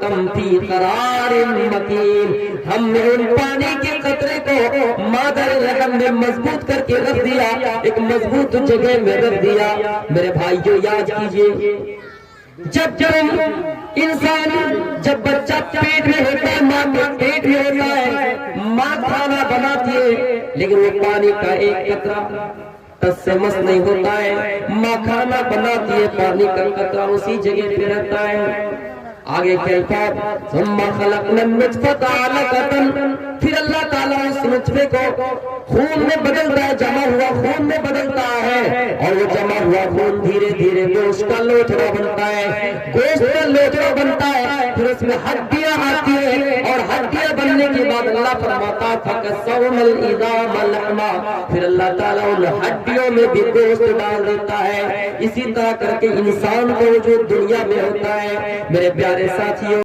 کم فی قرار مکین، ہم نے ان پانی کے قطرے کو مادر رحم نے مضبوط کر کے رکھ دیا، ایک مضبوط جگہ میں رکھ دیا۔ میرے بھائیو یاد کیجئے، جب انسان جب بچہ پیٹ میں ہوتا ہے، ماں کے پیٹ میں ہوتا ہے، ماں کھانا بناتی ہے لیکن وہ پانی کا ایک قطرہ تس سے مس نہیں ہوتا ہے، ماں کھانا بناتی ہے پانی کا قطرہ اسی جگہ پہ رہتا ہے۔ آگے کہتا ہے ثم خلقنا النطفة علقة، پھر اللہ تعالیٰ اس نطفے کو خون میں بدلتا ہے، جمع ہوا خون میں بدلتا ہے، اور وہ جمع ہوا خون دھیرے دھیرے گوشت کا لوتھڑا بنتا ہے، گوشت کا لوتھڑا بنتا ہے، پھر اس میں ہڈیاں آتی ہیں، اور ہڈیاں بننے کے بعد اللہ فرماتا تھا فَكَسَوْنَا الْعِظَامَ لَحْمًا، پھر اللہ تعالیٰ ان ہڈیوں میں بھی گوشت ڈال دیتا ہے۔ اسی طرح کر کے انسان کو جو دنیا میں ہوتا ہے، میرے پیارے ساتھیوں،